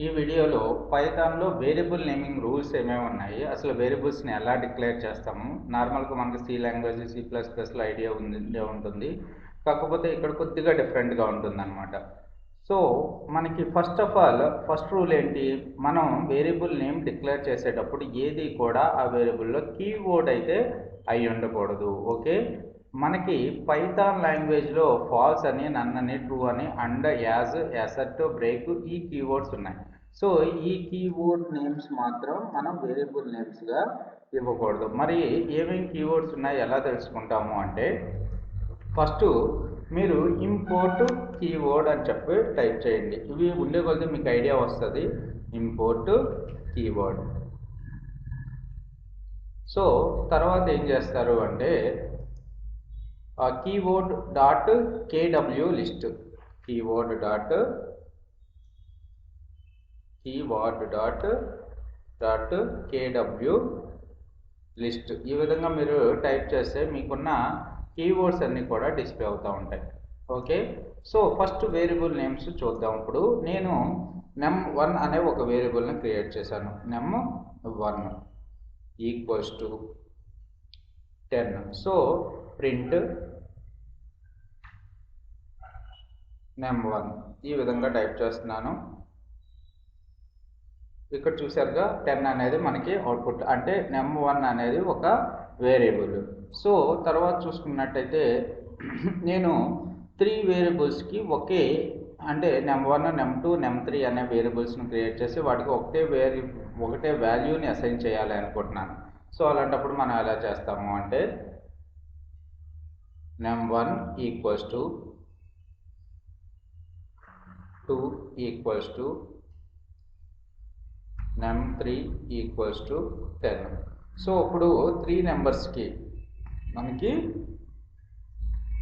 ఈ వీడియోలో పైథాన్‌లో variable naming rules ఏమేమి ఉన్నాయి? అసలు వేరియబుల్స్‌ని ఎలా డిక్లేర్ చేస్తాము? నార్మల్‌గా మనకు సి లాంగ్వేజ్, సి ప్లస్ ప్లస్‌లో ఐడియా ఉంటుంది. కాకపోతే ఇక్కడ కొద్దిగా డిఫరెంట్‌గా ఉంటుందన్నమాట. సో, మనకి first of all first rule ఏంటి? మనం వేరియబుల్ నేమ్ డిక్లేర్ చేసేటప్పుడు ఏది కూడా ఆ వేరియబుల్‌లో కీవర్డ్ అయితే అయి ఉండకూడదు. ఓకే. మనకి పైథాన్ లాంగ్వేజ్‌లో ఫాల్స్ అని, నన్ అని, ట్రూ అని, అండ్, యాజ్, అసర్ట్, బ్రేక్ ఈ కీవర్డ్స్ ఉన్నాయి. సో ఈ కీవర్డ్ నేమ్స్ మాత్రం మనం వేరియబుల్ నేమ్స్గా ఇవ్వకూడదు. మరి ఏమేమి కీవర్డ్స్ ఉన్నాయి ఎలా తెలుసుకుంటాము అంటే, ఫస్ట్ మీరు ఇంపోర్ట్ కీవర్డ్ అని చెప్పి టైప్ చేయండి. ఇవి ఉండే కొద్దీ మీకు ఐడియా వస్తుంది. Import keyword. సో తర్వాత ఏం చేస్తారు అంటే keyword dot కేడబ్ల్యూ list, keyword dot కేడబ్ల్యూ list. ఈ విధంగా మీరు టైప్ చేస్తే మీకున్న కీవర్డ్స్ అన్నీ కూడా డిస్ప్లే అవుతూ ఉంటాయి. Okay. So first variable names చూద్దాం. ఇప్పుడు నేను num1 అనే ఒక వేరియబుల్ని క్రియేట్ చేశాను. num1 equals to 10. So print num1 ఈ విధంగా టైప్ చేస్తున్నాను. ఇక్కడ చూసారుగా 10 అనేది మనకి అవుట్పుట్, అంటే num1 అనేది ఒక వేరియబుల్. సో తర్వాత చూసుకున్నట్టయితే నేను 3 వేరియబుల్స్కి ఒకే, అంటే num1, num2, num3 అనే వేరియబుల్స్ని క్రియేట్ చేసి వాటికి ఒకటే వాల్యూని అసైన్ చేయాలి అనుకుంటున్నాను. సో అలాంటప్పుడు మనం ఎలా చేస్తాము అంటే num1 equals to 2 equals to num3 equals to 10. So ఇప్పుడు 3 నెంబర్స్కి మనకి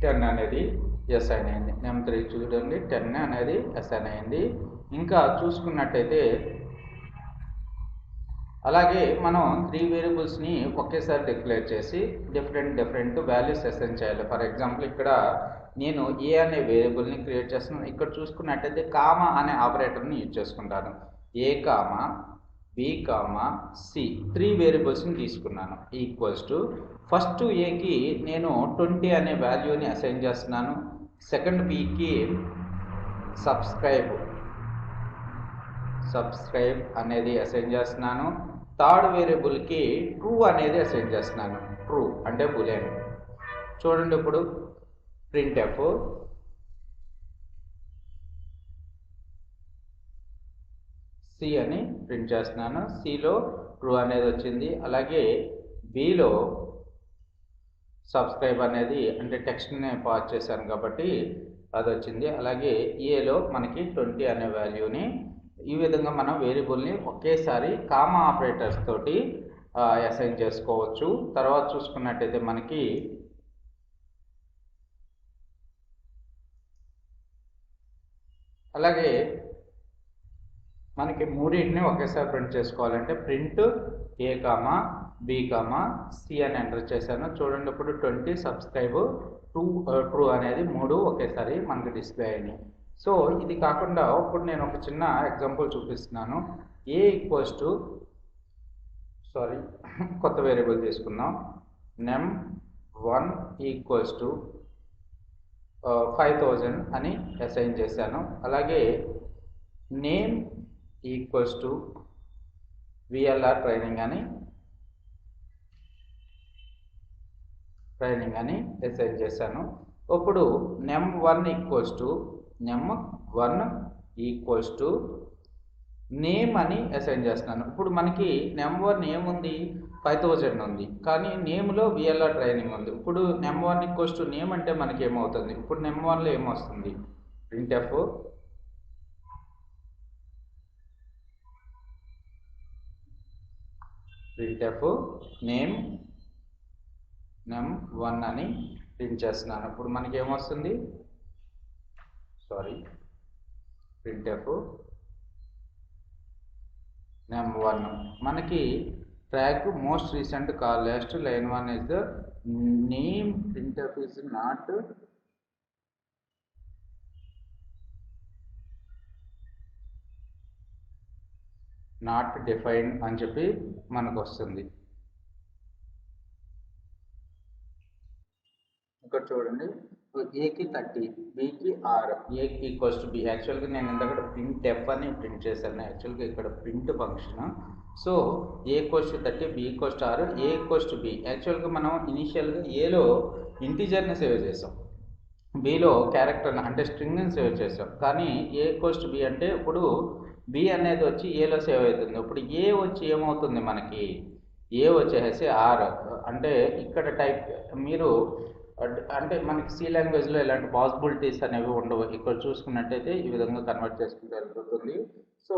10 అనేది అసైన్ అయింది. num3 చూడండి 10 అనేది అసైన్ అయింది. ఇంకా చూసుకున్నట్టయితే అలాగే మనం 3 వేరియబుల్స్ని ఒకేసారి డిక్లేర్ చేసి డిఫరెంట్ వాల్యూస్ అసైన్ చేయాలి. ఫర్ ఎగ్జాంపుల్ ఇక్కడ నేను ఏ అనే వేరియబుల్ని క్రియేట్ చేస్తున్నాను. ఇక్కడ చూసుకున్నట్టయితే కామా అనే ఆపరేటర్ని యూజ్ చేసుకుంటాను. ఏ కామా బి కామా సి 3 వేరియబుల్స్ని తీసుకున్నాను. ఈక్వల్స్ టు ఫస్ట్ ఏకి నేను 20 అనే వాల్యూని అసైన్ చేస్తున్నాను. సెకండ్ బికి సబ్స్క్రైబ్ అనేది అసైన్ చేస్తున్నాను. థర్డ్ వేరియబుల్కి ట్రూ అనేది అసైన్ చేస్తున్నాను. ట్రూ అంటే బూలియన్. చూడండి ఇప్పుడు ప్రింట్ఎఫ్ సి అని ప్రింట్ చేస్తున్నాను. సిలో ట్రూ అనేది వచ్చింది. అలాగే బిలో సబ్స్క్రైబ్ అనేది, అంటే టెక్స్ట్ని పాస్ చేశాను కాబట్టి అది వచ్చింది. అలాగే ఏలో మనకి 20 అనే వాల్యూని, ఈ విధంగా మనం వేరియబుల్ని ఒకేసారి కామా ఆపరేటర్స్ తోటి అసైన్ చేసుకోవచ్చు. తర్వాత చూసుకున్నట్టయితే మనకి అలాగే మనకి మూడింటిని ఒకేసారి ప్రింట్ చేసుకోవాలంటే ప్రింట్ ఏ కామా బి కామా సి అని ఎంటర్ చేశాను. చూడండి ఇప్పుడు 20 సబ్స్క్రైబ్ ట్రూ అనేది 3 ఒకేసారి మనకి డిస్ప్లే అయినాయి. సో ఇది కాకుండా ఇప్పుడు నేను ఒక చిన్న ఎగ్జాంపుల్ చూపిస్తున్నాను. ఏ ఈక్వల్స్ టు కొత్త వేరియబుల్ తీసుకుందాం. num1 ఈక్వల్స్ టు 5000 అని అసైన్ చేశాను. అలాగే name equals to VLR training అని అసైన్ చేశాను. ఇప్పుడు num1 ఈక్వల్స్ టు నేమ్ అని అసైన్ చేస్తున్నాను. ఇప్పుడు మనకి num1 ఏముంది, 5000 ఉంది, కానీ నేమ్లో విఎల్ఆర్ ట్రైనింగ్ ఉంది. ఇప్పుడు num1 ఈక్వల్స్ టు నేమ్ అంటే మనకి ఏమవుతుంది, ఇప్పుడు num1లో ఏమొస్తుంది, ప్రింట్ఎఫ్ నేమ్ num1 అని ప్రింట్ చేస్తున్నాను. ఇప్పుడు మనకి ఏమొస్తుంది, ప్రింట్ఎఫ్ num1. మనకి track most recent call last line 1 is the name printf is not not defined అని చెప్పి మనకు వస్తుంది. ఇక్కడ చూడండి, ఏకి 30, బికి 6, ఏ ఈక్వల్స్ టు బి. యాక్చువల్గా నేను ఇంతకడ ప్రింట్ ఎఫ్ అని ప్రింట్ చేశాను. యాక్చువల్గా ఇక్కడ print function. So a equals to 30, b equals to 6, a equals to b. యాక్చువల్గా మనం ఇనిషియల్గా ఏలో ఇంటీజర్ని సేవ్ చేసాం, బిలో క్యారెక్టర్ని అంటే స్ట్రింగ్ని సేవ్ చేసాం. కానీ ఏ ఈక్వల్స్ టు బి అంటే ఇప్పుడు బి అనేది వచ్చి ఏలో సేవ్ అవుతుంది. ఇప్పుడు ఏ వచ్చి ఏమవుతుంది మనకి, ఏ వచ్చేసి ఆర్. అంటే ఇక్కడ టైప్ మీరు అంటే మనకి సి లాంగ్వేజ్లో ఎలాంటి పాసిబిలిటీస్ అనేవి ఉండవు. ఇక్కడ చూసుకున్నట్టయితే ఈ విధంగా కన్వర్ట్ చేసుకుంటూ వెళ్ళిపోతుంది. సో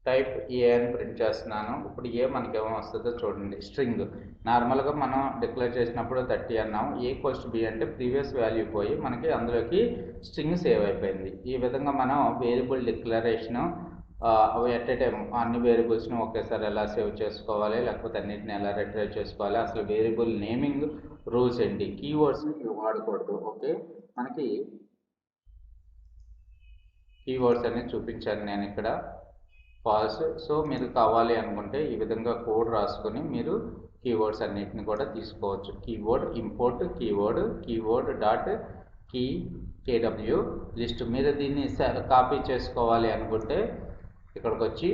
టైప్ ఏ అని ప్రింట్ చేస్తున్నాను. ఇప్పుడు ఏ మనకి ఏమో వస్తుందో చూడండి. స్ట్రింగ్ నార్మల్గా మనం డిక్లేర్ చేసినప్పుడు 30 అన్నాం. ఏ ఈక్వల్స్ బి అంటే ప్రీవియస్ వాల్యూ పోయి మనకి అందులోకి స్ట్రింగ్ సేవ్ అయిపోయింది. ఈ విధంగా మనం variable declaration at a time అన్ని వేరియబుల్స్ని ఒకేసారి ఎలా సేవ్ చేసుకోవాలి, లేకపోతే అన్నింటిని ఎలా రిట్రైవ్ చేసుకోవాలి, అసలు వేరియబుల్ నేమింగ్ రూల్స్ ఏంటి, కీవర్డ్స్ని వాడకూడదు. ఓకే, మనకి కీవర్డ్స్ అనేది చూపించాను నేను ఇక్కడ ఫాల్స్. సో మీరు కావాలి అనుకుంటే ఈ విధంగా కోడ్ రాసుకొని మీరు కీవర్డ్స్ అన్నిటిని కూడా తీసుకోవచ్చు. Keyword import keyword dot కేడబ్ల్యూ list. మీరు దీన్ని కాపీ చేసుకోవాలి అనుకుంటే ఇక్కడికి వచ్చి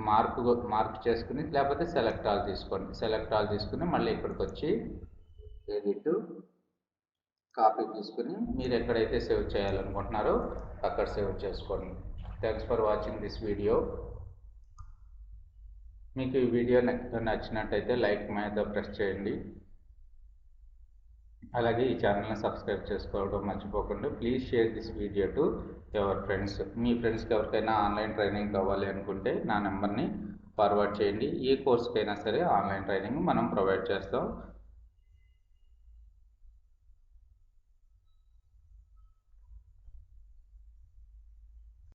మార్క్ చేసుకుని, లేకపోతే సెలెక్ట్ ఆల్ తీసుకుని మళ్ళీ ఇక్కడికి వచ్చి ఎడిట్ కాపీ తీసుకుని మీరు ఎక్కడైతే సేవ్ చేయాలనుకుంటున్నారో అక్కడ సేవ్ చేసుకోండి. Thanks for watching this video. మీకు ఈ వీడియో నచ్చినట్టయితే లైక్ మీద ప్రెస్ చేయండి. అలాగే ఈ ఛానల్ని సబ్స్క్రైబ్ చేసుకోవడం మర్చిపోకండి. Please share this video to your friends. మీ ఫ్రెండ్స్కి ఎవరికైనా ఆన్లైన్ ట్రైనింగ్ కావాలి అనుకుంటే నా నెంబర్ని ఫార్వర్డ్ చేయండి. ఏ కోర్స్కైనా సరే ఆన్లైన్ ట్రైనింగ్ మనం ప్రొవైడ్ చేస్తాం.